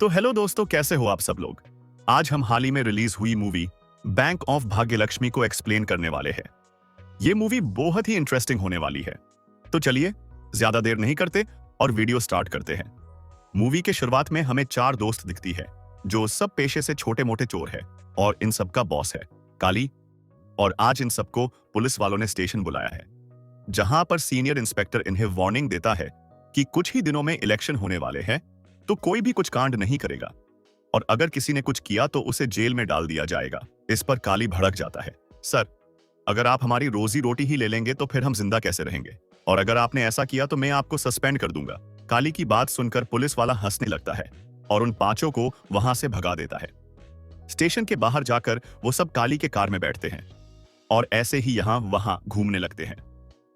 तो हेलो दोस्तों, कैसे हो आप सब लोग। आज हम हाल ही में रिलीज हुई मूवी बैंक ऑफ भाग्यलक्ष्मी को एक्सप्लेन करने वाले हैं। ये मूवी बहुत ही इंटरेस्टिंग होने वाली है। तो चलिए ज्यादा देर नहीं करते और वीडियो स्टार्ट करते हैं। मूवी के शुरुआत में हमें चार दोस्त दिखती है जो सब पेशे से छोटे मोटे चोर है और इन सबका बॉस है काली। और आज इन सबको पुलिस वालों ने स्टेशन बुलाया है, जहां पर सीनियर इंस्पेक्टर इन्हें वार्निंग देता है कि कुछ ही दिनों में इलेक्शन होने वाले हैं, तो कोई भी कुछ कांड नहीं करेगा और अगर किसी ने कुछ किया तो उसे जेल में डाल दिया जाएगा। इस पर काली भड़क जाता है, सर अगर आप हमारी रोजी रोटी ही ले लेंगे तो फिर हम जिंदा कैसे रहेंगे, और अगर आपने ऐसा किया तो मैं आपको सस्पेंड कर दूंगा। काली की बात सुनकर पुलिस वाला हंसने लगता है और उन पांचों को वहां से भगा देता है। स्टेशन के बाहर जाकर वो सब काली के कार में बैठते हैं और ऐसे ही यहां वहां घूमने लगते हैं।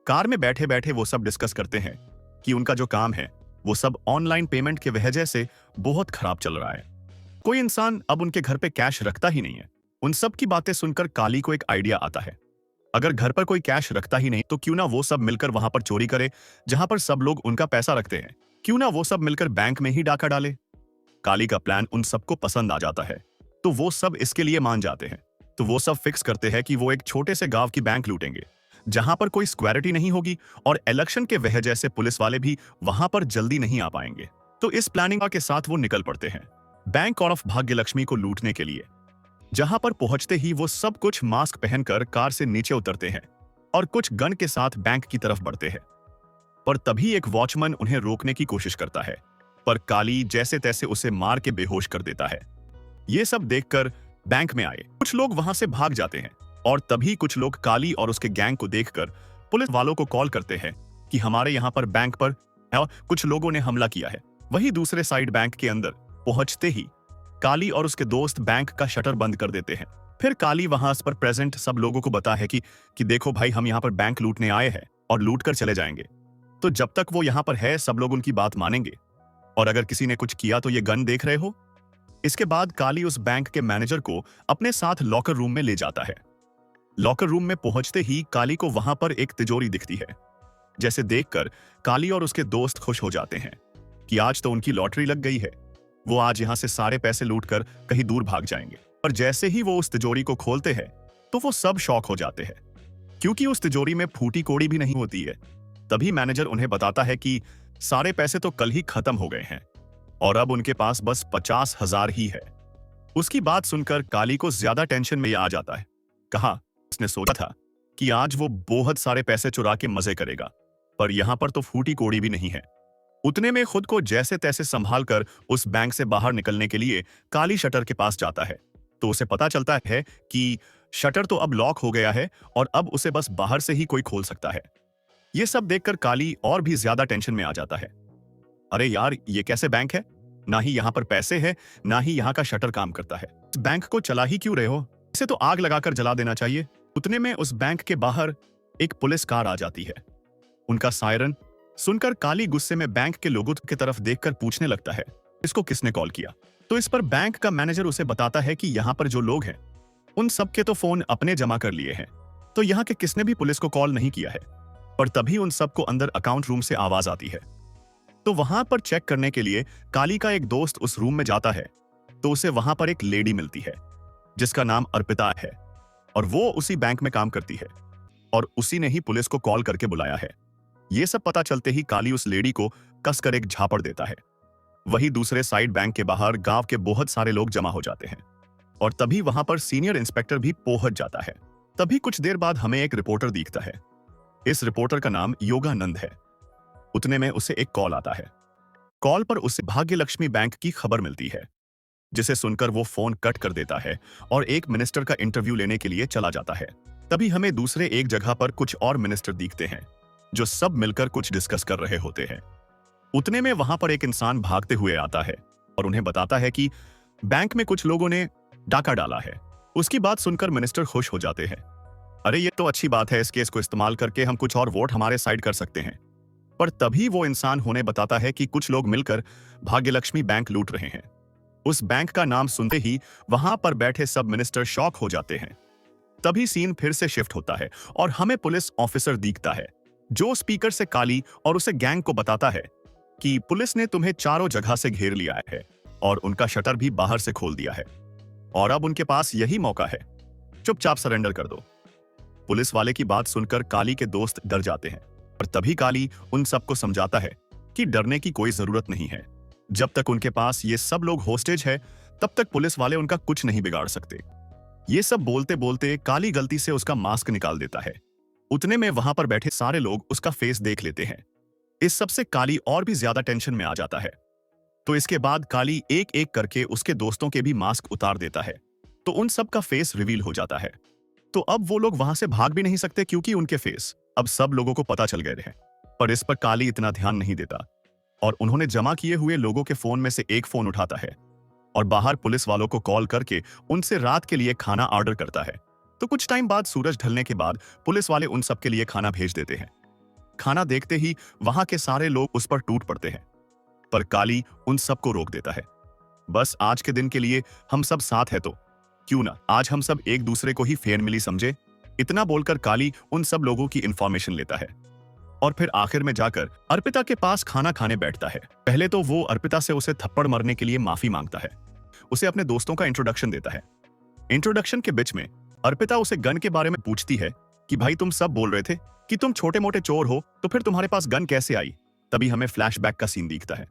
कार में बैठे बैठे वो सब डिस्कस करते हैं कि उनका जो काम है वो सब ऑनलाइन पेमेंट के वजह से बहुत खराब चल रहा है। कोई इंसान अब उनके घर पे कैश रखता ही नहीं है। उन सब की बातें सुनकर काली को एक आइडिया आता है, अगर घर पर कोई कैश रखता ही नहीं तो क्यों ना वो सब मिलकर वहां पर चोरी करे जहां पर सब लोग उनका पैसा रखते हैं। क्यों ना वो सब मिलकर बैंक में ही डाका डाले। काली का प्लान उन सबको पसंद आ जाता है तो वो सब इसके लिए मान जाते हैं। तो वो सब फिक्स करते हैं कि वो एक छोटे से गांव की बैंक लूटेंगे जहां पर कोई सिक्योरिटी नहीं होगी और इलेक्शन के वजह से पुलिस वाले भी वहां पर जल्दी नहीं आ पाएंगे। तो इस प्लानिंग के साथ वो निकल पड़ते हैं बैंक ऑफ भाग्यलक्ष्मी को लूटने के लिए। जहां पर पहुंचते ही वो सब कुछ मास्क पहनकर कार से नीचे उतरते हैं और कुछ गन के साथ बैंक की तरफ बढ़ते हैं। पर तभी एक वॉचमैन उन्हें रोकने की कोशिश करता है, पर काली जैसे तैसे उसे मार के बेहोश कर देता है। ये सब देखकर बैंक में आए कुछ लोग वहां से भाग जाते हैं और तभी कुछ लोग काली और उसके गैंग को देखकर पुलिस वालों को कॉल करते हैं कि हमारे यहाँ पर बैंक पर कुछ लोगों ने हमला किया है। वही दूसरे साइड बैंक के अंदर पहुंचते ही काली और उसके दोस्त बैंक का शटर बंद कर देते हैं। फिर काली वहां पर प्रेजेंट सब लोगों को बता है कि देखो भाई, हम यहाँ पर बैंक लूटने आए हैं और लूट कर चले जाएंगे। तो जब तक वो यहाँ पर है सब लोग उनकी बात मानेंगे और अगर किसी ने कुछ किया तो ये गन देख रहे हो। इसके बाद काली उस बैंक के मैनेजर को अपने साथ लॉकर रूम में ले जाता है। लॉकर रूम में पहुंचते ही काली को वहां पर एक तिजोरी दिखती है, जैसे देखकर काली और उसके दोस्त खुश हो जाते हैं कि आज तो उनकी लॉटरी लग गई है। वो आज यहां से सारे पैसे लूटकर कहीं दूर भाग जाएंगे। पर जैसे ही वो उस तिजोरी को खोलते हैं तो वो सब शॉक हो जाते हैं, क्योंकि उस तिजोरी में फूटी कोड़ी भी नहीं होती है। तभी मैनेजर उन्हें बताता है कि सारे पैसे तो कल ही खत्म हो गए हैं और अब उनके पास बस 50,000 ही है। उसकी बात सुनकर काली को ज्यादा टेंशन में आ जाता है। कहा उसने सोचा था कि आज वो बहुत सारे पैसे चुरा के मजे करेगा, पर यहां पर तो फूटी कोड़ी भी नहीं है। उतने में खुद को जैसे तैसे संभाल कर उस बैंक से बाहर निकलने के लिए काली शटर के पास जाता है तो उसे पता चलता है कि शटर तो अब लॉक हो गया है और अब उसे बस बाहर से ही कोई खोल सकता है। ये सब देखकर काली और भी ज्यादा टेंशन में आ जाता है। अरे यार, ये कैसे बैंक है, ना ही यहाँ पर पैसे है ना ही यहाँ का शटर काम करता है। इस बैंक को चला ही क्यों रहे हो, इसे तो आग लगाकर जला देना चाहिए। उतने में उस बैंक के बाहर एक पुलिस कार आ जाती है। उनका सायरन सुनकर काली गुस्से में बैंक के लोगों की तरफ देखकर पूछने लगता है इसको किसने कॉल किया। तो इस पर बैंक का मैनेजर उसे बताता है कि यहाँ पर जो लोग हैं उन सबके तो फोन अपने जमा कर लिए हैं, तो यहाँ के किसने भी पुलिस को कॉल नहीं किया है। पर तभी उन सबको अंदर अकाउंट रूम से आवाज आती है। तो वहां पर चेक करने के लिए काली का एक दोस्त उस रूम में जाता है तो उसे वहां पर एक लेडी मिलती है जिसका नाम अर्पिता है और वो उसी बैंक में काम करती है और उसी ने ही पुलिस को कॉल करके बुलाया है। ये सब पता चलते ही काली उस लेडी को कसकर एक झापड़ देता है। वही दूसरे साइड बैंक के बाहर गांव के बहुत सारे लोग जमा हो जाते हैं और तभी वहां पर सीनियर इंस्पेक्टर भी पहुंच जाता है। तभी कुछ देर बाद हमें एक रिपोर्टर दिखता है। इस रिपोर्टर का नाम योगानंद है। उतने में उसे एक कॉल आता है। कॉल पर उसे भाग्यलक्ष्मी बैंक की खबर मिलती है, जिसे सुनकर वो फोन कट कर देता है और एक मिनिस्टर का इंटरव्यू लेने के लिए चला जाता है। तभी हमें दूसरे एक जगह पर कुछ और मिनिस्टर दिखते हैं जो सब मिलकर कुछ डिस्कस कर रहे होते हैं। उतने में वहां पर एक इंसान भागते हुए आता है और उन्हें बताता है कि बैंक में कुछ लोगों ने डाका डाला है। उसकी बात सुनकर मिनिस्टर खुश हो जाते हैं। अरे ये तो अच्छी बात है, इस केस को इस्तेमाल करके हम कुछ और वोट हमारे साइड कर सकते हैं। पर तभी वो इंसान उन्हें बताता है कि कुछ लोग मिलकर भाग्यलक्ष्मी बैंक लूट रहे हैं। उस बैंक का नाम सुनते ही वहां पर बैठे सब मिनिस्टर शॉक हो जाते हैं। तभी सीन फिर से शिफ्ट होता है और हमें पुलिस ऑफिसर दिखता है जो स्पीकर से काली और उसे गैंग को बताता है कि पुलिस ने तुम्हें चारों जगह से घेर लिया है और उनका शटर भी बाहर से खोल दिया है और अब उनके पास यही मौका है। चुपचाप सरेंडर कर दो। पुलिस वाले की बात सुनकर काली के दोस्त डर जाते हैं और तभी काली उन सबको समझाता है कि डरने की कोई जरूरत नहीं है। जब तक उनके पास ये सब लोग होस्टेज है तब तक पुलिस वाले उनका कुछ नहीं बिगाड़ सकते। ये सब बोलते बोलते काली गलती से उसका मास्क निकाल देता है। उतने में वहां पर बैठे सारे लोग उसका फेस देख लेते हैं। इस सब से काली और भी ज्यादा टेंशन में आ जाता है। तो इसके बाद काली एक एक करके उसके दोस्तों के भी मास्क उतार देता है, तो उन सब का फेस रिवील हो जाता है। तो अब वो लोग वहां से भाग भी नहीं सकते क्योंकि उनके फेस अब सब लोगों को पता चल गए हैं। पर इस पर काली इतना ध्यान नहीं देता और उन्होंने जमा किए हुए लोगों के फोन में से एक फोन उठाता है और बाहर पुलिस वालों को कॉल करके उनसे रात के लिए खाना ऑर्डर करता है। तो कुछ टाइम बाद सूरज ढलने के बाद पुलिस वाले उन सब के लिए खाना भेज देते हैं। खाना देखते ही वहां के सारे लोग उस पर टूट पड़ते हैं, पर काली उन सबको रोक देता है। बस आज के दिन के लिए हम सब साथ है तो क्यों ना आज हम सब एक दूसरे को ही फेयर मिली समझे। इतना बोलकर काली उन सब लोगों की इंफॉर्मेशन लेता है और फिर आखिर में जाकर अर्पिता के पास खाना खाने बैठता है। पहले तो वो अर्पिता से उसे थप्पड़ मारने के लिए माफी मांगता है, उसे अपने दोस्तों का इंट्रोडक्शन देता है। इंट्रोडक्शन के बीच में अर्पिता उसे गन के बारे में पूछती है कि भाई तुम सब बोल रहे थे कि तुम छोटे मोटे चोर हो, तो फिर तुम्हारे पास गन कैसे आई। तभी हमें फ्लैशबैक का सीन दिखता है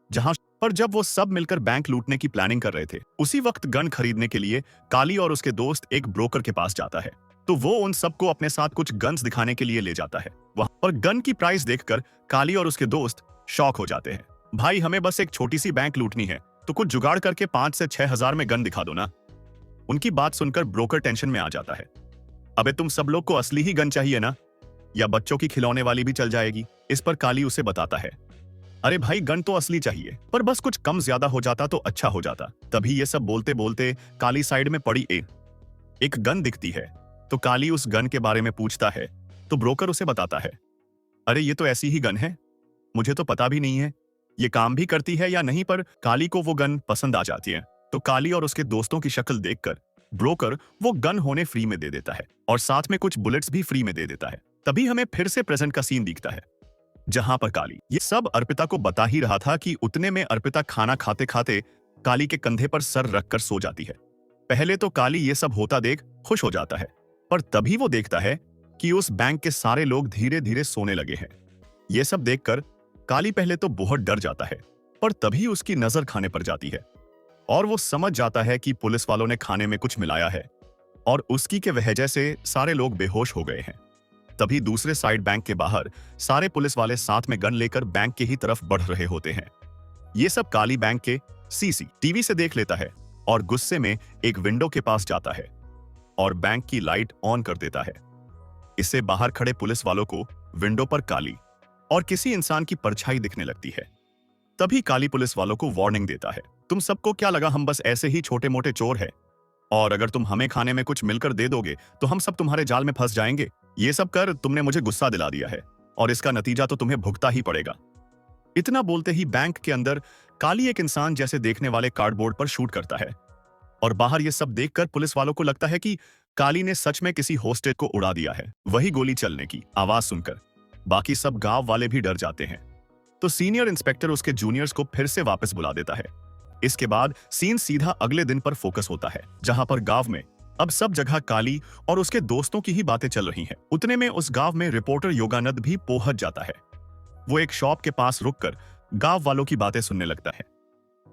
जहां पर जब वो सब मिलकर बैंक लूटने की प्लानिंग कर रहे थे, उसी वक्त गन खरीदने के लिए काली और उसके दोस्त एक ब्रोकर के पास जाता है। तो वो उन सबको अपने साथ कुछ गन्स दिखाने के लिए ले जाता है। वहां पर गन की प्राइस देखकर काली और उसके दोस्त शॉक हो जाते हैं। भाई हमें बस एक छोटी सी बैंक लूटनी है, तो कुछ जुगाड़ करके 5 से 6 हजार में गन दिखा दो ना। उनकी बात सुनकर ब्रोकर टेंशन में आ जाता है। अबे तुम सब लोग को असली ही गन चाहिए ना, या बच्चों की खिलौने वाली भी चल जाएगी। इस पर काली उसे बताता है अरे भाई गन तो असली चाहिए, पर बस कुछ कम ज्यादा हो जाता तो अच्छा हो जाता। तभी ये सब बोलते बोलते काली साइड में पड़ी एक गन दिखती है। तो काली उस गन के बारे में पूछता है तो ब्रोकर उसे बताता है अरे ये तो ऐसी ही गन है, मुझे तो पता भी नहीं है ये काम भी करती है या नहीं। पर काली को वो गन पसंद आ जाती है, तो काली और उसके दोस्तों की शक्ल देखकर ब्रोकर वो गन होने फ्री में दे देता है और साथ में कुछ बुलेट्स भी फ्री में दे देता है। तभी हमें फिर से प्रेजेंट का सीन दिखता है जहां पर काली ये सब अर्पिता को बता ही रहा था कि उतने में अर्पिता खाना खाते खाते काली के कंधे पर सर रखकर सो जाती है। पहले तो काली ये सब होता देख खुश हो जाता है, पर तभी वो देखता है कि उस बैंक के सारे लोग धीरे धीरे सोने लगे हैं। ये सब देखकर काली पहले तो बहुत डर जाता है, पर तभी उसकी नजर खाने पर जाती है और वो समझ जाता है कि पुलिस वालों ने खाने में कुछ मिलाया है और उसकी के वजह से सारे लोग बेहोश हो गए हैं। तभी दूसरे साइड बैंक के बाहर सारे पुलिस वाले साथ में गन लेकर बैंक की ही तरफ बढ़ रहे होते हैं। ये सब काली बैंक के सीसीटीवी से देख लेता है और गुस्से में एक विंडो के पास जाता है और बैंक की लाइट ऑन कर देता है। इससे बाहर खड़े पुलिस वालों को विंडो पर काली और किसी इंसान की परछाई दिखने लगती है। तभी काली पुलिस वालों को वार्निंग देता है तुम सबको क्या लगा हम बस ऐसे ही छोटे मोटे चोर हैं, और अगर तुम हमें खाने में कुछ मिलकर दे दोगे तो हम सब तुम्हारे जाल में फंस जाएंगे। ये सब कर तुमने मुझे गुस्सा दिला दिया है और इसका नतीजा तो तुम्हें भुगतना ही पड़ेगा। इतना बोलते ही बैंक के अंदर काली एक इंसान जैसे देखने वाले कार्डबोर्ड पर शूट करता है और बाहर ये सब देखकर पुलिस वालों को लगता है कि काली ने सच में किसी होस्टेज को उड़ा दिया है। वही गोली चलने की आवाज सुनकर बाकी सब गांव वाले भी डर जाते हैं। तो सीनियर इंस्पेक्टर उसके जूनियर्स को फिर से वापस बुला देता है। इसके बाद सीन सीधा अगले दिन पर फोकस होता है जहां पर गांव में अब सब जगह काली और उसके दोस्तों की ही बातें चल रही हैं। उतने में उस गांव में रिपोर्टर योगानंद भी पहुंच जाता है। वो एक शॉप के पास रुककर गांव वालों की बातें सुनने लगता है।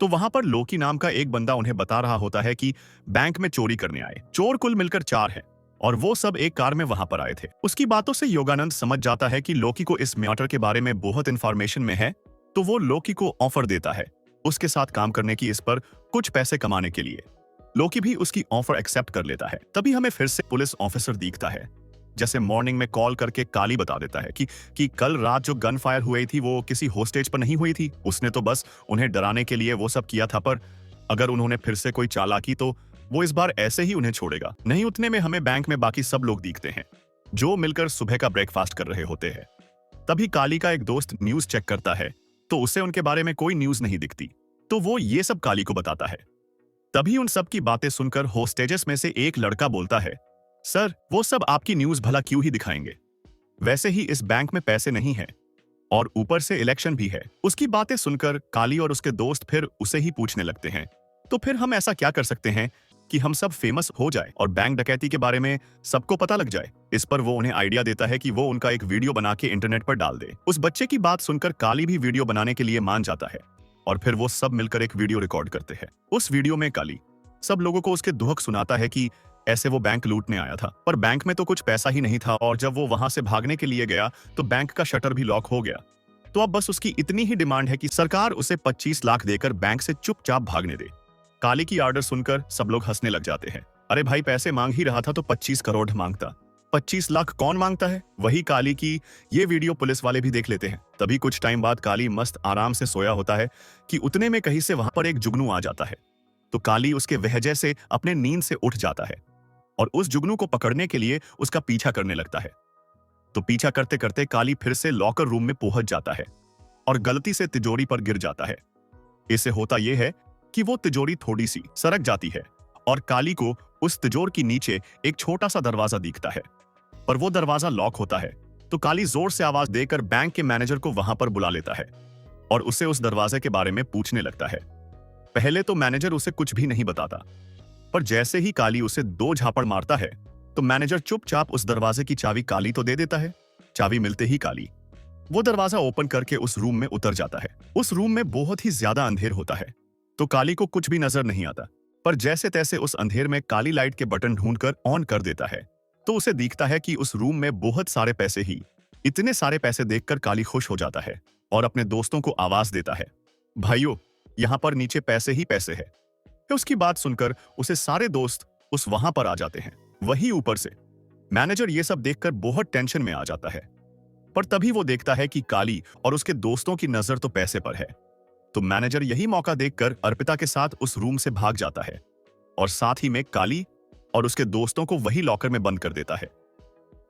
तो वहां पर लोकी नाम का एक बंदा उन्हें बता रहा होता है कि बैंक में चोरी करने आए चोर कुल मिलकर 4 हैं और वो सब एक कार में वहां पर आए थे। उसकी बातों से योगानंद समझ जाता है कि लोकी को इस मैटर के बारे में बहुत इंफॉर्मेशन में है, तो वो लोकी को ऑफर देता है उसके साथ काम करने की, इस पर कुछ पैसे कमाने के लिए। लोकी भी उसकी ऑफर एक्सेप्ट कर लेता है। तभी हमें फिर से पुलिस ऑफिसर दिखता है जैसे मॉर्निंग में कॉल करके काली बता देता है कि कल रात जो गन फायर हुई थी वो किसी होस्टेज पर नहीं हुई थी, उसने तो बस उन्हें डराने के लिए वो सब किया था, पर अगर उन्होंने फिर से कोई चालाकी तो वो इस बार ऐसे ही उन्हें छोड़ेगा नहीं। उतने में हमें बैंक में बाकी सब लोग दिखते हैं जो मिलकर सुबह का ब्रेकफास्ट कर रहे होते हैं। तभी काली का एक दोस्त न्यूज चेक करता है तो उसे उनके बारे में कोई न्यूज नहीं दिखती, तो वो ये सब काली को बताता है। तभी उन सब की बातें सुनकर होस्टेजेस में से एक लड़का बोलता है सर वो सब आपकी न्यूज भला क्यों ही दिखाएंगे, वैसे ही इस बैंक में पैसे नहीं है और ऊपर से इलेक्शन भी है। उसकी बातें सुनकर काली और उसके दोस्त फिर उसे ही पूछने लगते हैं, तो फिर हम ऐसा क्या कर सकते हैं कि हम सब फेमस हो जाए और बैंक डकैती के बारे में सबको पता लग जाए। इस पर वो उन्हें आइडिया देता है कि वो उनका एक वीडियो बना के इंटरनेट पर डाल दे। उस बच्चे की बात सुनकर काली भी वीडियो बनाने के लिए मान जाता है और फिर वो सब मिलकर एक वीडियो रिकॉर्ड करते हैं। उस वीडियो में काली सब लोगों को उसके दुख सुनाता है कि ऐसे वो बैंक लूटने आया था, पर बैंक में तो कुछ पैसा ही नहीं था और जब वो वहां से भागने के लिए गया तो बैंक का शटर भी लॉक हो गया। तो अब बस उसकी इतनी ही डिमांड है कि सरकार उसे 25 लाख देकर बैंक से चुपचाप भागने दे। काली की आर्डर सुनकर सब लोग हंसने लग जाते हैं। अरे भाई, पैसे मांग ही रहा था तो 25 करोड़ मांगता। 25 लाख कौन मांगता है? वही काली की ये वीडियो पुलिस वाले भी देख लेते हैं। तभी कुछ टाइम बाद काली मस्त आराम से सोया होता है कि उतने में कहीं से वहां पर एक जुगनू आ जाता है। तो काली उसके वहजे से अपने नींद से उठ जाता है और उस जुगनू को पकड़ने के लिए उसका पीछा करने लगता है। तो पीछा करते करते काली फिर से लॉकर रूम में पहुंच जाता है और गलती से तिजोरी पर गिर जाता है। इससे होता यह है कि वो तिजोरी थोड़ी सी सरक जाती है और काली को उस तिजोर के नीचे एक छोटा सा दरवाजा दिखता है, पर वो दरवाजा लॉक होता है। तो काली जोर से आवाज देकर बैंक के मैनेजर को वहां पर बुला लेता है और उसे उस दरवाजे के बारे में पूछने लगता है। पहले तो मैनेजर उसे कुछ भी नहीं बताता, पर जैसे ही काली उसे 2 झापड़ मारता है तो मैनेजर चुपचाप उस दरवाजे की चाबी काली तो दे देता है। चाबी मिलते ही काली वो दरवाजा ओपन करके उस रूम में उतर जाता है। उस रूम में बहुत ही ज्यादा अंधेर होता है, तो काली को कुछ भी नजर नहीं आता, पर जैसे तैसे उस अंधेर में काली लाइट के बटन ढूंढकर ऑन कर देता है तो उसे दिखता है कि उस रूम में बहुत सारे पैसे ही। इतने सारे पैसे देखकर काली खुश हो जाता है और अपने दोस्तों को आवाज देता है, भाइयों, यहाँ पर नीचे पैसे ही पैसे है। उसकी बात सुनकर उसे सारे दोस्त उस वहां पर आ जाते हैं। वही ऊपर से मैनेजर ये सब देखकर बहुत टेंशन में आ जाता है, पर तभी वो देखता है कि काली और उसके दोस्तों की नजर तो पैसे पर है। तो मैनेजर यही मौका देखकर अर्पिता के साथ उस रूम से भाग जाता है और साथ ही में काली और उसके दोस्तों को वही लॉकर में बंद कर देता है।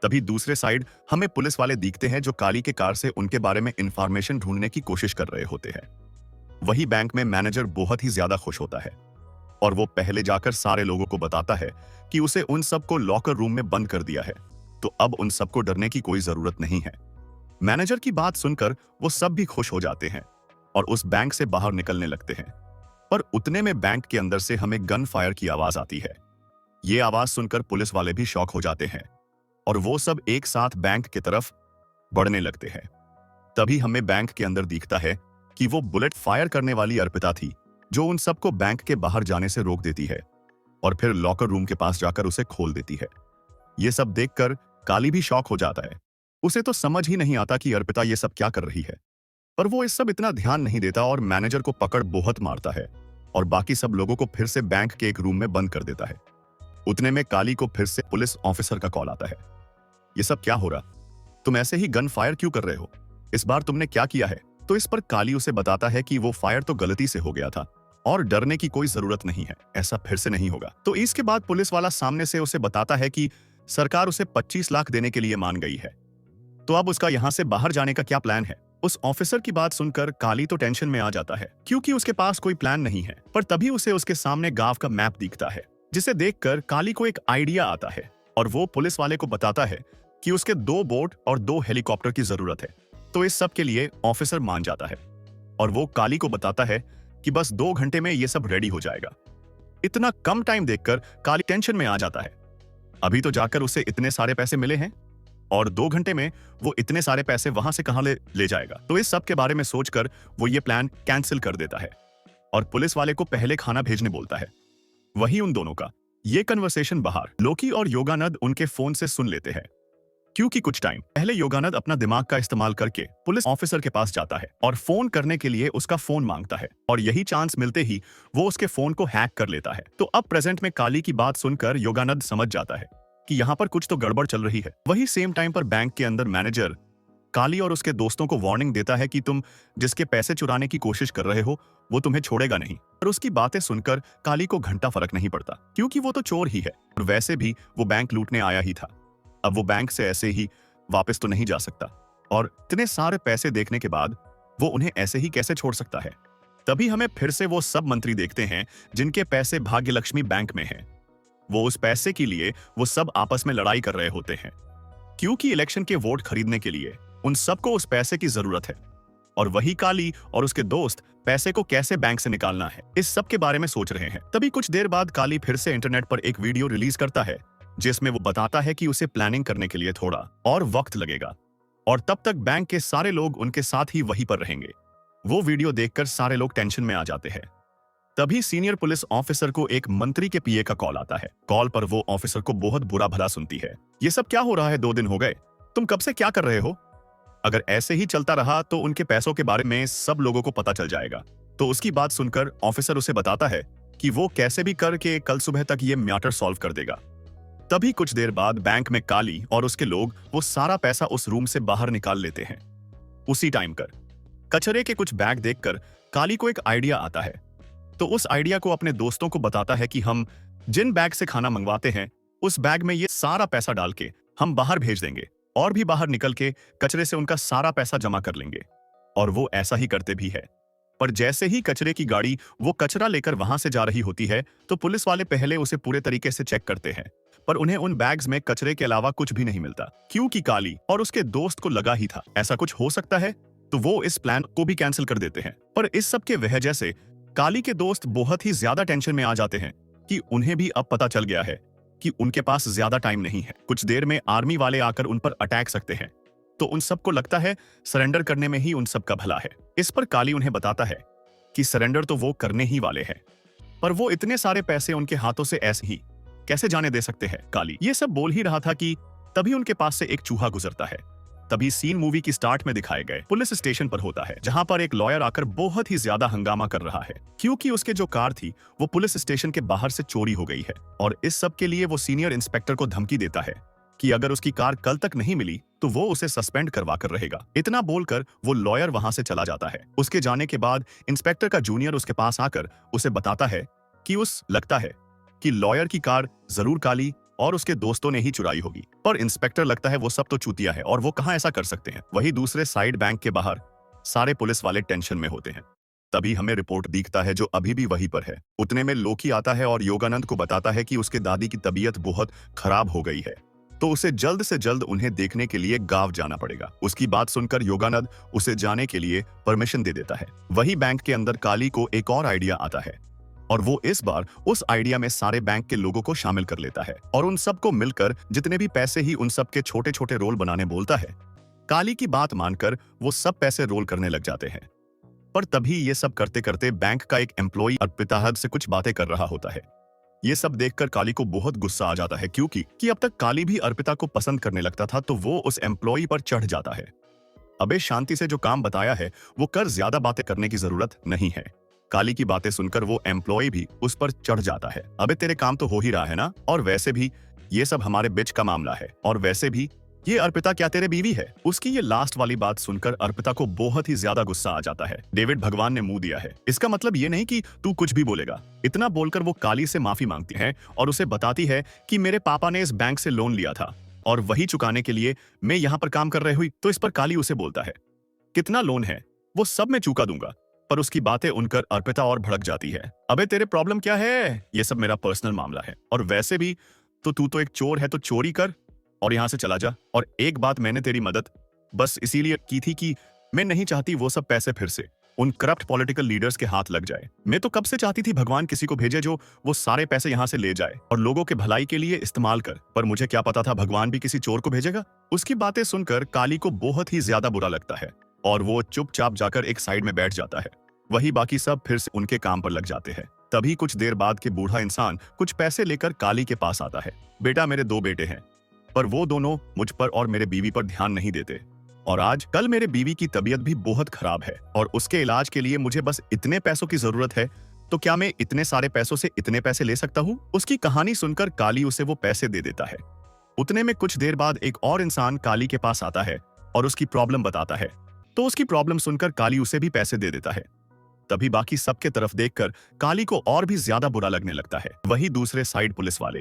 तभी दूसरे साइड हमें पुलिस वाले दिखते हैं जो काली के कार से उनके बारे में इंफॉर्मेशन ढूंढने की कोशिश कर रहे होते हैं। वही बैंक में मैनेजर बहुत ही ज्यादा खुश होता है और वो पहले जाकर सारे लोगों को बताता है कि उसे उन सबको लॉकर रूम में बंद कर दिया है, तो अब उन सबको डरने की कोई जरूरत नहीं है। मैनेजर की बात सुनकर वो सब भी खुश हो जाते हैं और उस बैंक से बाहर निकलने लगते हैं, पर उतने में बैंक के अंदर से हमें गन फायर की आवाज आती है। ये आवाज सुनकर पुलिस वाले भी शॉक हो जाते हैं और वो सब एक साथ बैंक की तरफ बढ़ने लगते हैं। तभी हमें बैंक के अंदर दिखता है कि वो बुलेट फायर करने वाली अर्पिता थी, जो उन सबको बैंक के बाहर जाने से रोक देती है और फिर लॉकर रूम के पास जाकर उसे खोल देती है। ये सब देखकर काली भी शॉक हो जाता है। उसे तो समझ ही नहीं आता कि अर्पिता ये सब क्या कर रही है, पर वो इस सब इतना ध्यान नहीं देता और मैनेजर को पकड़ बहुत मारता है और बाकी सब लोगों को फिर से बैंक के एक रूम में बंद कर देता है। उतने में काली को फिर से पुलिस ऑफिसर का कॉल आता है। ये सब क्या हो रहा? तुम ऐसे ही गन फायर क्यों कर रहे हो? इस बार तुमने क्या किया है? तो इस पर काली उसे बताता है कि वो फायर तो गलती से हो गया था और डरने की कोई जरूरत नहीं है, ऐसा फिर से नहीं होगा। तो इसके बाद पुलिस वाला सामने से उसे बताता है कि सरकार उसे 25 लाख देने के लिए मान गई है, तो अब उसका यहाँ से बाहर जाने का क्या प्लान है? उस ऑफिसर की बात सुनकर काली तो टेंशन में आ जाता है क्योंकि उसके पास कोई प्लान नहीं है, पर तभी उसे उसके सामने गांव का मैप दिखता है, जिसे देखकर काली को एक आइडिया आता है और वो पुलिस वाले को बताता है कि उसके 2 बोट और 2 हेलीकॉप्टर की जरूरत है। तो इस सब के लिए ऑफिसर मान जाता है और वो काली को बताता है कि बस 2 घंटे में ये सब रेडी हो जाएगा। इतना कम टाइम देखकर काली टेंशन में आ जाता है। अभी तो जाकर उसे इतने सारे पैसे मिले हैं और 2 घंटे में वो इतने सारे पैसे वहां से कहां ले जाएगा। तो इस सब के बारे में सोचकर वो ये प्लान कैंसिल कर देता है और पुलिस वाले को पहले खाना भेजने बोलता है। वही उन दोनों का ये कन्वर्सेशन बाहर लोकी और योगानंद उनके फोन से सुन लेते हैं, क्योंकि कुछ टाइम पहले योगानंद अपना दिमाग का इस्तेमाल करके पुलिस ऑफिसर के पास जाता है और फोन करने के लिए उसका फोन मांगता है और यही चांस मिलते ही वो उसके फोन को हैक कर लेता है। तो अब प्रेजेंट में काली की बात सुनकर योगानंद समझ जाता है कि यहाँ पर कुछ तो गड़बड़ चल रही है। वही सेम टाइम पर बैंक के अंदर मैनेजर काली और उसके दोस्तों को वार्निंग देता है कि तुम जिसके पैसे चुराने की कोशिश कर रहे हो वो तुम्हें छोड़ेगा नहीं। और उसकी बातें सुनकर काली को घंटा फर्क नहीं पड़ता, क्योंकि वो तो चोर ही है और वैसे भी वो बैंक लूटने आया ही था। अब वो बैंक से ऐसे ही वापस तो नहीं जा सकता और इतने सारे पैसे देखने के बाद वो उन्हें ऐसे ही कैसे छोड़ सकता है। तभी हमें फिर से वो सब मंत्री देखते हैं जिनके पैसे भाग्यलक्ष्मी बैंक में हैं। वो उस पैसे के लिए वो सब आपस में लड़ाई कर रहे होते हैं, क्योंकि इलेक्शन के वोट खरीदने के लिए उन सबको उस पैसे की जरूरत है और वही काली और उसके दोस्त पैसे को कैसे बैंक से निकालना है इस सब के बारे में सोच रहे हैं। तभी कुछ देर बाद काली फिर से इंटरनेट पर एक वीडियो रिलीज करता है जिसमें वो बताता है कि उसे प्लानिंग करने के लिए थोड़ा और वक्त लगेगा और तब तक बैंक के सारे लोग उनके साथ ही वहीं पर रहेंगे। वो वीडियो देखकर सारे लोग टेंशन में आ जाते हैं। तभी सीनियर पुलिस ऑफिसर को एक मंत्री के पीए का कॉल आता है। कॉल पर वो ऑफिसर को बहुत बुरा भला सुनती है। ये सब क्या हो रहा है? 2 दिन हो गए, तुम कब से क्या कर रहे हो? अगर ऐसे ही चलता रहा तो उनके पैसों के बारे में सब लोगों को पता चल जाएगा। तो उसकी बात सुनकर ऑफिसर उसे बताता है कि वो कैसे भी करके कल सुबह तक ये मैटर सॉल्व कर देगा। तभी कुछ देर बाद बैंक में काली और उसके लोग वो सारा पैसा उस रूम से बाहर निकाल लेते हैं। उसी टाइम कर कचरे के कुछ बैग देखकर काली को एक आइडिया आता है। तो उस आइडिया को अपने दोस्तों को बताता है कि हम जिन बैग से खाना मंगवाते हैं उस बैग में ये सारा पैसा डाल के हम बाहर भेज देंगे और भी बाहर निकल के कचरे से उनका सारा पैसा जमा कर लेंगे। और वो ऐसा ही करते भी है। पर जैसे ही कचरे की गाड़ी वो कचरा लेकर वहां से जा रही होती है तो पुलिस वाले पहले उसे पूरे तरीके से चेक करते हैं, पर उन्हें उन बैग्स में कचरे के अलावा कुछ भी नहीं मिलता, क्योंकि काली और उसके दोस्त को लगा ही था ऐसा कुछ हो सकता है, तो वो इस प्लान को भी कैंसिल कर देते हैं। पर इस सब के वजह से काली के दोस्त बहुत ही ज्यादा टेंशन में आ जाते हैं कि उन्हें भी अब पता चल गया है कि उनके पास ज्यादा टाइम नहीं है। कुछ देर में आर्मी वाले आकर उन पर अटैक सकते हैं, तो उन सबको लगता है सरेंडर करने में ही उन सब का भला है। इस पर काली उन्हें बताता है कि सरेंडर तो वो करने ही वाले हैं, पर वो इतने सारे पैसे उनके हाथों से ऐसे ही कैसे जाने दे सकते हैं। काली ये सब बोल ही रहा था कि तभी उनके पास से एक चूहा गुजरता है। तभी सीन मूवी की स्टार्ट में दिखाए गए पुलिस स्टेशन पर होता है, जहां पर एक लॉयर आकर बहुत ही ज्यादा हंगामा कर रहा है क्योंकि उसके जो कार थी वो पुलिस स्टेशन के बाहर से चोरी हो गई है। और इस सब के लिए वो सीनियर इंस्पेक्टर को धमकी देता है कि अगर उसकी कार कल तक नहीं मिली तो वो उसे सस्पेंड करवा कर रहेगा। इतना बोलकर वो लॉयर वहां से चला जाता है। उसके जाने के बाद इंस्पेक्टर का जूनियर उसके पास आकर उसे बताता है कि उस लगता है कि लॉयर की कार जरूर काली और उसके दोस्तों ने ही चुराई होगी। पर इंस्पेक्टर लगता है वो सब तो चूतिया है और वो कहां ऐसा कर सकते हैं। वही दूसरे साइड बैंक के बाहर सारे पुलिस वाले टेंशन में होते हैं। तभी हमें रिपोर्ट दिखता है जो अभी भी वहीं पर है। उतने में लोकी आता है और योगानंद को बताता है कि उसके दादी की तबीयत बहुत खराब हो गई है, तो उसे जल्द से जल्द उन्हें देखने के लिए गांव जाना पड़ेगा। उसकी बात सुनकर योगानंद उसे जाने के लिए परमिशन दे देता है। वही बैंक के अंदर काली को एक और आइडिया आता है और वो इस बार उस आइडिया में सारे बैंक के लोगों को शामिल कर लेता है और उन सबको मिलकर जितने भी पैसे ही उन सब के छोटे छोटे रोल बनाने बोलता है। काली की बात मानकर वो सब पैसे रोल करने लग जाते हैं। पर तभी ये सब करते करते बैंक का एक एम्प्लॉय अर्पिता हद से कुछ बातें कर रहा होता है। ये सब देखकर काली को बहुत गुस्सा आ जाता है क्योंकि अब तक काली भी अर्पिता को पसंद करने लगता था, तो वो उस एम्प्लॉय पर चढ़ जाता है। अबे शांति से जो काम बताया है वो कर, ज्यादा बातें करने की जरूरत नहीं है। काली की बातें सुनकर वो एम्प्लॉय भी उस पर चढ़ जाता है। अबे तेरे काम तो हो ही रहा है ना, और वैसे भी ये सब हमारे बीच का मामला है, और वैसे भी ये अर्पिता क्या तेरे बीवी है? उसकी ये लास्ट वाली बात सुनकर अर्पिता को बहुत ही ज्यादा गुस्सा आ जाता है। डेविड भगवान ने मुंह दिया है, इसका मतलब ये नहीं कि तू कुछ भी बोलेगा। इतना बोलकर वो काली से माफी मांगती है और उसे बताती है कि मेरे पापा ने इस बैंक से लोन लिया था और वही चुकाने के लिए मैं यहाँ पर काम कर रही हुई। तो इस पर काली उसे बोलता है कितना लोन है वो सब मैं चुका दूंगा। पर उसकी बातें उनकर अर्पिता और भड़क जाती है। अबे तेरे प्रॉब्लम क्या है? ये सब मेरा पर्सनल मामला है, और वैसे भी तो तू तो एक चोर है, तो चोरी कर और यहां से चला जा। और एक बात, मैंने तेरी मदद बस इसीलिए की थी कि मैं नहीं चाहती वो सब पैसे फिर से उन करप्ट पॉलिटिकल लीडर्स के हाथ लग जाए। मैं तो कब से चाहती थी भगवान किसी को भेजे जो वो सारे पैसे यहां से ले जाए और लोगों के भलाई के लिए इस्तेमाल कर, पर मुझे क्या पता था भगवान भी किसी चोर को भेजेगा। उसकी बातें सुनकर काली को बहुत ही ज्यादा बुरा लगता है और वो चुपचाप जाकर एक साइड में बैठ जाता है। वही बाकी सब फिर से उनके काम पर लग जाते हैं। तभी कुछ देर बाद के बूढ़ा इंसान कुछ पैसे लेकर काली के पास आता है। बेटा, मेरे 2 बेटे हैं, पर वो दोनों मुझ पर और मेरे बीवी पर ध्यान नहीं देते, और आज कल मेरे बीवी की तबीयत भी बहुत खराब है और उसके इलाज के लिए मुझे बस इतने पैसों की जरूरत है, तो क्या मैं इतने सारे पैसों से इतने पैसे ले सकता हूँ? उसकी कहानी सुनकर काली उसे वो पैसे दे देता है। उतने में कुछ देर बाद एक और इंसान काली के पास आता है और उसकी प्रॉब्लम बताता है, तो उसकी प्रॉब्लम सुनकर काली उसे भी पैसे दे देता है। तभी बाकी सबके तरफ देखकर काली को और भी ज्यादा बुरा लगने लगता है। वही दूसरे साइड पुलिस वाले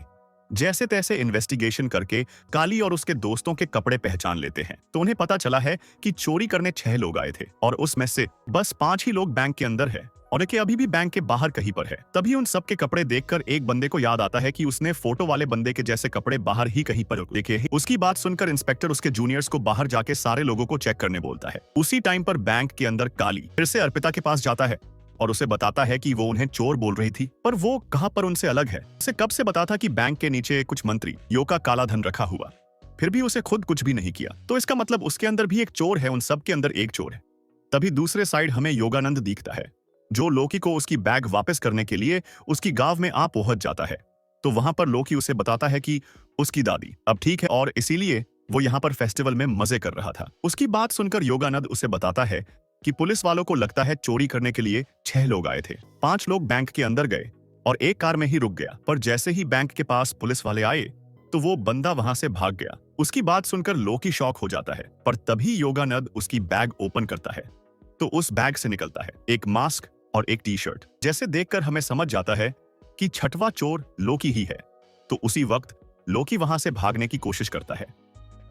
जैसे तैसे इन्वेस्टिगेशन करके काली और उसके दोस्तों के कपड़े पहचान लेते हैं, तो उन्हें पता चला है कि चोरी करने 6 लोग आए थे और उसमें से बस 5 ही लोग बैंक के अंदर है। और के अभी भी बैंक के बाहर कहीं पर है। तभी उन सब के कपड़े देखकर एक बंदे को याद आता है कि उसने फोटो वाले बंदे के जैसे कपड़े बाहर ही कहीं पर देखे हैं। उसकी बात सुनकर इंस्पेक्टर उसके जूनियर्स को बाहर जाके सारे लोगों को चेक करने बोलता है। उसी टाइम पर बैंक के अंदर काली फिर से अर्पिता के पास जाता है और उसे बताता है कि वो उन्हें चोर बोल रही थी, पर वो कहां पर उनसे अलग है। उसे कब से पता था कि बैंक के नीचे कुछ मंत्री यो का काला धन रखा हुआ, फिर भी उसे खुद कुछ भी नहीं किया। तो इसका मतलब उसके अंदर भी एक चोर है, उन सब के अंदर एक चोर है। तभी दूसरे साइड हमें योगानंद दिखता है, जो लोकी को उसकी बैग वापस करने के लिए उसकी गांव में आ पहुंच जाता है। तो वहां पर लोकी उसे बताता है कि उसकी दादी अब ठीक है और इसीलिए वो यहाँ पर फेस्टिवल में मजे कर रहा था। उसकी बात सुनकर योगानंद उसे बताता है कि पुलिस वालों को लगता है चोरी करने के लिए 6 लोग आए थे। 5 लोग बैंक के अंदर गए और एक कार में ही रुक गया, पर जैसे ही बैंक के पास पुलिस वाले आए तो वो बंदा वहां से भाग गया। उसकी बात सुनकर लोकी शॉक हो जाता है, पर तभी योगानंद उसकी बैग ओपन करता है तो उस बैग से निकलता है एक मास्क और एक टी शर्ट। जैसे देखकर हमें समझ जाता है कि छठवां चोर लोकी ही है। तो उसी वक्त लोकी वहां से भागने की कोशिश करता है,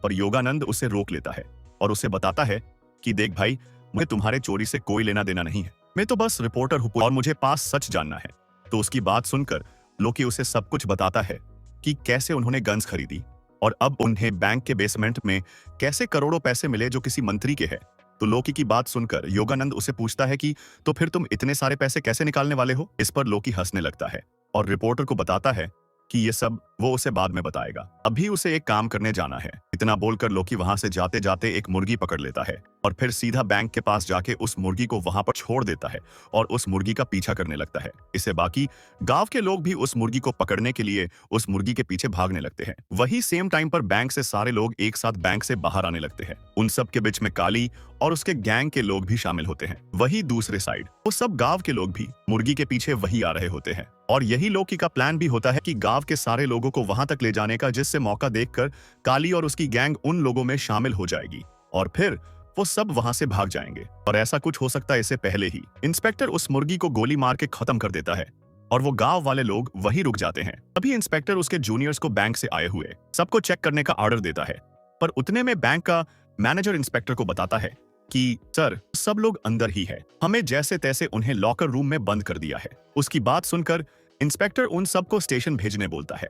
पर योगानंद उसे रोक लेता है और उसे बताता है कि देख भाई, मुझे तुम्हारे चोरी से कोई लेना देना नहीं है, मैं तो बस रिपोर्टर हूं और मुझे पास सच जानना है। तो उसकी बात सुनकर लोकी उसे सब कुछ बताता है कि कैसे उन्होंने गन्स खरीदी और अब उन्हें बैंक के बेसमेंट में कैसे करोड़ों पैसे मिले जो किसी मंत्री के हैं। तो लोकी की बात सुनकर योगानंद उसे पूछता है कि तो फिर तुम इतने सारे पैसे कैसे निकालने वाले हो। इस पर लोकी हंसने लगता है और रिपोर्टर को बताता है कि ये सब वो उसे बाद में बताएगा, अभी उसे एक काम करने जाना है। इतना बोलकर लोकी वहां से जाते जाते एक मुर्गी पकड़ लेता है और फिर सीधा बैंक के पास जाके उस मुर्गी को वहां पर छोड़ देता है और उस मुर्गी का पीछा करने लगता है। इससे बाकी गांव के लोग भी उस मुर्गी को पकड़ने के लिए उस मुर्गी के पीछे भागने लगते हैं। वही सेम टाइम पर बैंक से सारे लोग एक साथ बैंक से बाहर आने लगते हैं। उन सब के बीच में काली और उसके गैंग के लोग भी शामिल होते हैं। वही दूसरे साइड वो सब गांव के लोग भी मुर्गी के पीछे वही आ रहे होते हैं और यही लोकी का प्लान भी होता है कि गांव के सारे लोगों को वहां तक ले जाने का, जिससे मौका देखकर काली और उसकी गैंग उन लोगों में शामिल हो जाएगी और फिर वो सब वहां से भाग जाएंगे। और ऐसा कुछ हो सकता है इससे पहले ही इंस्पेक्टर उस मुर्गी को गोली मार के खत्म कर देता है और वो गांव वाले लोग वही रुक जाते हैं। अभी इंस्पेक्टर उसके जूनियर्स को बैंक से आए हुए सबको चेक करने का ऑर्डर देता है, पर उतने में बैंक का मैनेजर इंस्पेक्टर को बताता है कि सर सब लोग अंदर ही है, हमें जैसे तैसे उन्हें लॉकर रूम में बंद कर दिया है। उसकी बात सुनकर इंस्पेक्टर उन सबको स्टेशन भेजने बोलता है,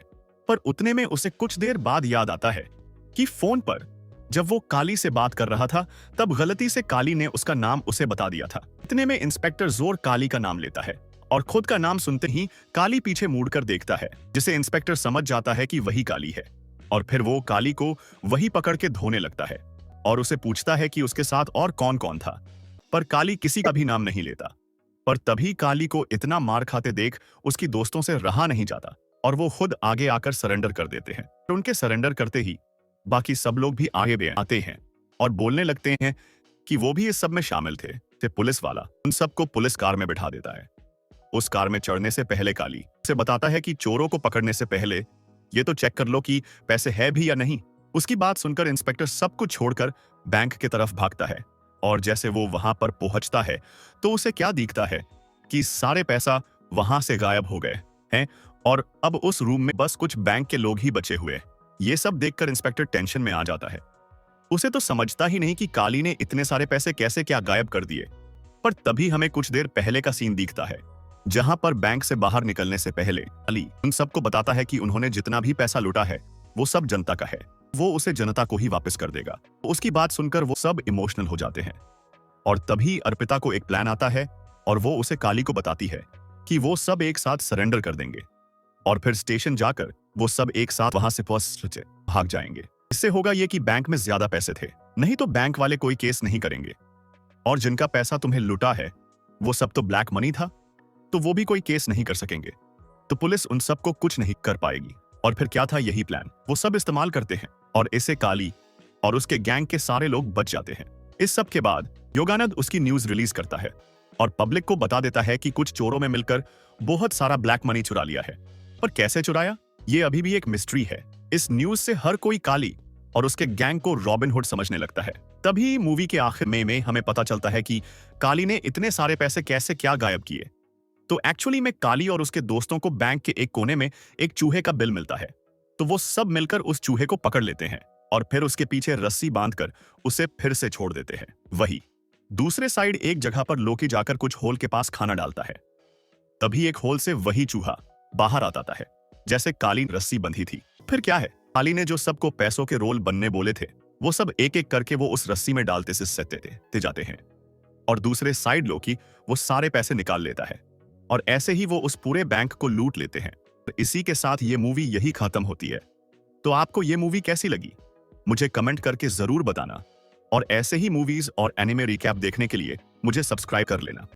पर उतने में उसे कुछ देर बाद याद आता है कि फोन पर जब वो काली से बात कर रहा था तब गलती से काली ने उसका नाम उसे बता दिया था। इतने में इंस्पेक्टर जोर काली का नाम लेता है और खुद का नाम सुनते ही काली पीछे मुड़कर देखता है, जिसे इंस्पेक्टर समझ जाता है कि वही काली है और फिर वो काली को वही पकड़ के धोने लगता है और उसे पूछता है कि उसके साथ और कौन कौन था, पर काली किसी का भी नाम नहीं लेता। पर तभी काली को इतना मार खाते देख उसकी दोस्तों से रहा नहीं जाता और वो खुद आगे आकर सरेंडर कर देते हैं। तो उनके सरेंडर करते ही बाकी सब लोग भी आगे आते हैं और बोलने लगते हैं कि वो भी इस सब में शामिल थे। फिर पुलिस वाला उन सबको पुलिस कार में बिठा देता है। उस कार में चढ़ने से पहले काली उसे बताता है कि चोरों को पकड़ने से पहले ये तो चेक कर लो कि पैसे है भी या नहीं। उसकी बात सुनकर इंस्पेक्टर सब कुछ छोड़कर बैंक की तरफ भागता है और जैसे वो वहां पर पहुंचता है तो उसे क्या दिखता है कि सारे पैसा वहां से गायब हो गए हैं और अब उस रूम में बस कुछ बैंक के लोग ही बचे हुए। ये सब देखकर इंस्पेक्टर टेंशन में आ जाता है। उसे तो समझता ही नहीं कि काली ने इतने सारे पैसे कैसे क्या गायब कर दिए। पर तभी हमें कुछ देर पहले का सीन दिखता है, जहां पर बैंक से बाहर निकलने से पहले काली उन सबको बताता है कि उन्होंने जितना भी पैसा लूटा है वो सब जनता का है, वो उसे जनता को ही वापस कर देगा। उसकी बात सुनकर वो सब इमोशनल हो जाते हैं और तभी अर्पिता को एक प्लान आता है और वो उसे काली को बताती है कि वो सब एक साथ सरेंडर कर देंगे और फिर स्टेशन जाकर वो सब एक साथ वहां से भाग जाएंगे। इससे होगा ये कि बैंक में ज्यादा पैसे थे, नहीं तो बैंक वाले कोई केस नहीं करेंगे और जिनका पैसा तुम्हें लुटा है वो सब तो ब्लैक मनी था, तो वो भी कोई केस नहीं कर सकेंगे, तो पुलिस उन सबको कुछ नहीं कर पाएगी। और फिर क्या था, यही प्लान वो सब इस्तेमाल करते हैं और इसे काली और उसके गैंग के सारे लोग बच जाते हैं। इस सब के बाद योगानंद उसकी न्यूज रिलीज करता है और पब्लिक को बता देता है कि कुछ चोरों में मिलकर बहुत सारा ब्लैक मनी चुरा लिया है, पर कैसे चुराया ये अभी भी एक मिस्ट्री है। इस न्यूज से हर कोई काली और उसके गैंग को रॉबिन हुड समझने लगता है। तभी मूवी के आखिर में हमें पता चलता है कि काली ने इतने सारे पैसे कैसे क्या गायब किए। तो एक्चुअली में काली और उसके दोस्तों को बैंक के एक कोने में एक चूहे का बिल मिलता है, तो वो सब मिलकर उस चूहे को पकड़ लेते हैं और फिर उसके पीछे रस्सी बांधकर उसे फिर से छोड़ देते हैं। वही दूसरे साइड एक जगह पर लोकी जाकर कुछ होल के पास खाना डालता है। तभी एक होल से वही चूहा बाहर आता है, जैसे काली रस्सी बंधी थी। फिर क्या है, काली ने जो सबको पैसों के रोल बनने बोले थे, वो सब एक एक करके वो उस रस्सी में डालते से सहते जाते हैं। और दूसरे साइड लोकी वो सारे पैसे निकाल लेता है और ऐसे ही वो उस पूरे बैंक को लूट लेते हैं। तो इसी के साथ ये मूवी यही खत्म होती है। तो आपको ये मूवी कैसी लगी, मुझे कमेंट करके जरूर बताना। और ऐसे ही मूवीज और एनिमे रिकैप देखने के लिए मुझे सब्सक्राइब कर लेना।